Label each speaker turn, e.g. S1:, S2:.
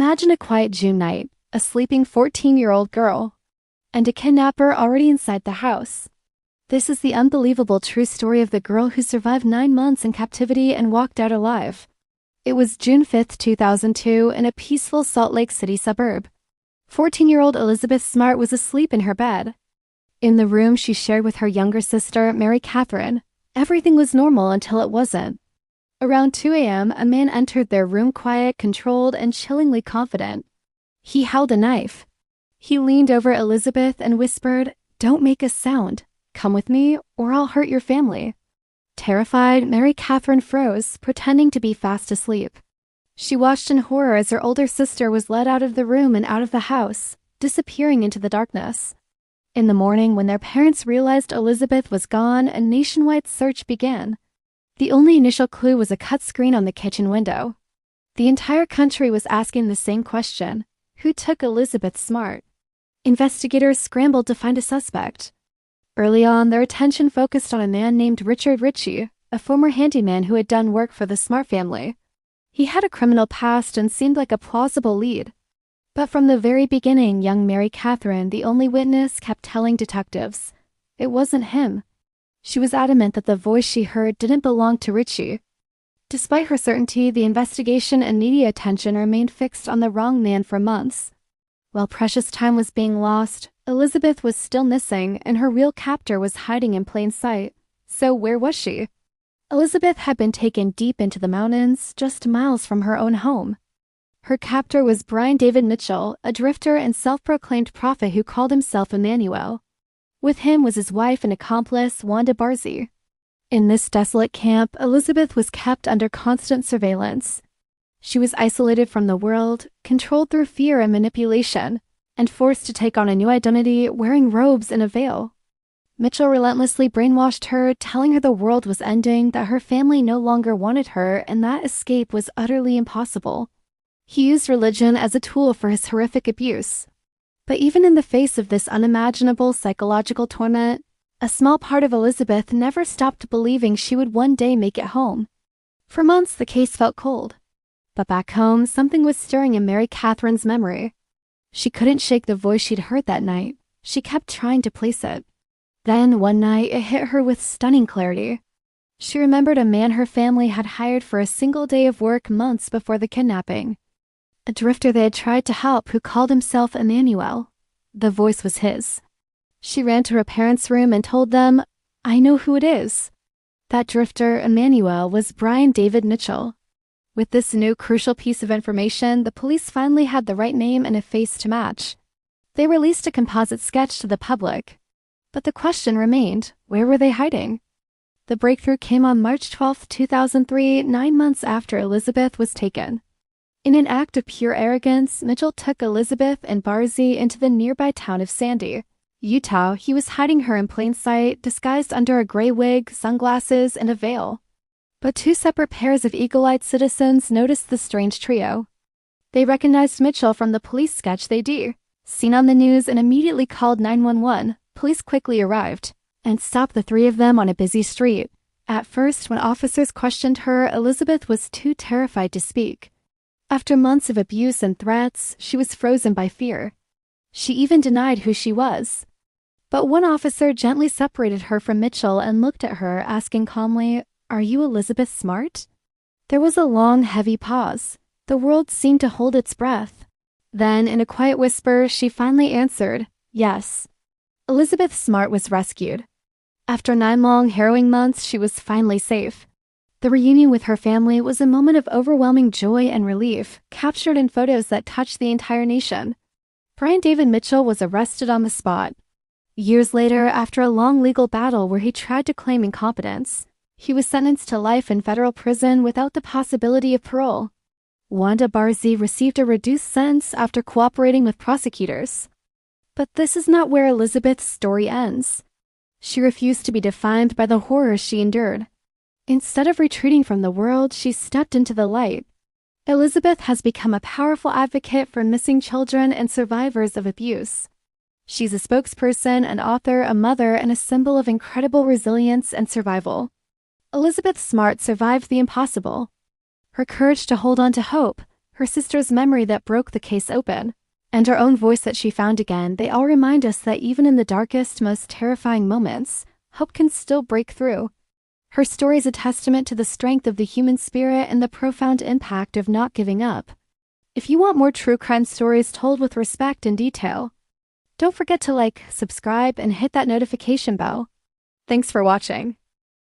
S1: Imagine a quiet June night, a sleeping 14-year-old girl, and a kidnapper already inside the house. This is the unbelievable true story of the girl who survived 9 months in captivity and walked out alive. It was June 5, 2002, in a peaceful Salt Lake City suburb. 14-year-old Elizabeth Smart was asleep in her bed. In the room she shared with her younger sister, Mary Catherine, everything was normal until it wasn't. Around 2 a.m., a man entered their room quiet, controlled, and chillingly confident. He held a knife. He leaned over Elizabeth and whispered, "Don't make a sound. Come with me, or I'll hurt your family." Terrified, Mary Catherine froze, pretending to be fast asleep. She watched in horror as her older sister was led out of the room and out of the house, disappearing into the darkness. In the morning, when their parents realized Elizabeth was gone, a nationwide search began. The only initial clue was a cut screen on the kitchen window. The entire country was asking the same question: who took Elizabeth Smart? Investigators scrambled to find a suspect. Early on, their attention focused on a man named Richard Ritchie, a former handyman who had done work for the Smart family. He had a criminal past and seemed like a plausible lead. But from the very beginning, young Mary Catherine, the only witness, kept telling detectives it wasn't him. She was adamant that the voice she heard didn't belong to Ritchie. Despite her certainty, the investigation and media attention remained fixed on the wrong man for months. While precious time was being lost, Elizabeth was still missing, and her real captor was hiding in plain sight. So where was she? Elizabeth had been taken deep into the mountains, just miles from her own home. Her captor was Brian David Mitchell, a drifter and self-proclaimed prophet who called himself Emmanuel. With him was his wife and accomplice, Wanda Barzee. In this desolate camp, Elizabeth was kept under constant surveillance. She was isolated from the world, controlled through fear and manipulation, and forced to take on a new identity, wearing robes and a veil. Mitchell relentlessly brainwashed her, telling her the world was ending, that her family no longer wanted her, and that escape was utterly impossible. He used religion as a tool for his horrific abuse. But even in the face of this unimaginable psychological torment, a small part of Elizabeth never stopped believing she would one day make it home. For months, the case felt cold. But back home, something was stirring in Mary Catherine's memory. She couldn't shake the voice she'd heard that night. She kept trying to place it. Then, one night, it hit her with stunning clarity. She remembered a man her family had hired for a single day of work months before the kidnapping. A drifter they had tried to help who called himself Emmanuel. The voice was his. She ran to her parents' room and told them, "I know who it is." That drifter, Emmanuel, was Brian David Mitchell. With this new crucial piece of information, the police finally had the right name and a face to match. They released a composite sketch to the public. But the question remained, where were they hiding? The breakthrough came on March 12, 2003, 9 months after Elizabeth was taken. In an act of pure arrogance, Mitchell took Elizabeth and Barzee into the nearby town of Sandy, Utah. He was hiding her in plain sight, disguised under a gray wig, sunglasses, and a veil. But 2 separate pairs of eagle-eyed citizens noticed the strange trio. They recognized Mitchell from the police sketch they'd seen on the news and immediately called 911. Police quickly arrived and stopped the 3 of them on a busy street. At first, when officers questioned her, Elizabeth was too terrified to speak. After months of abuse and threats, she was frozen by fear. She even denied who she was. But one officer gently separated her from Mitchell and looked at her, asking calmly, "Are you Elizabeth Smart?" There was a long, heavy pause. The world seemed to hold its breath. Then, in a quiet whisper, she finally answered, "Yes." Elizabeth Smart was rescued. After 9 long, harrowing months, she was finally safe. The reunion with her family was a moment of overwhelming joy and relief, captured in photos that touched the entire nation. Brian David Mitchell was arrested on the spot. Years later, after a long legal battle where he tried to claim incompetence, he was sentenced to life in federal prison without the possibility of parole. Wanda Barzee received a reduced sentence after cooperating with prosecutors. But this is not where Elizabeth's story ends. She refused to be defined by the horrors she endured. Instead of retreating from the world, she stepped into the light. Elizabeth has become a powerful advocate for missing children and survivors of abuse. She's a spokesperson, an author, a mother, and a symbol of incredible resilience and survival. Elizabeth Smart survived the impossible. Her courage to hold on to hope, her sister's memory that broke the case open, and her own voice that she found again, they all remind us that even in the darkest, most terrifying moments, hope can still break through. Her story is a testament to the strength of the human spirit and the profound impact of not giving up. If you want more true crime stories told with respect and detail, don't forget to like, subscribe, and hit that notification bell. Thanks for watching.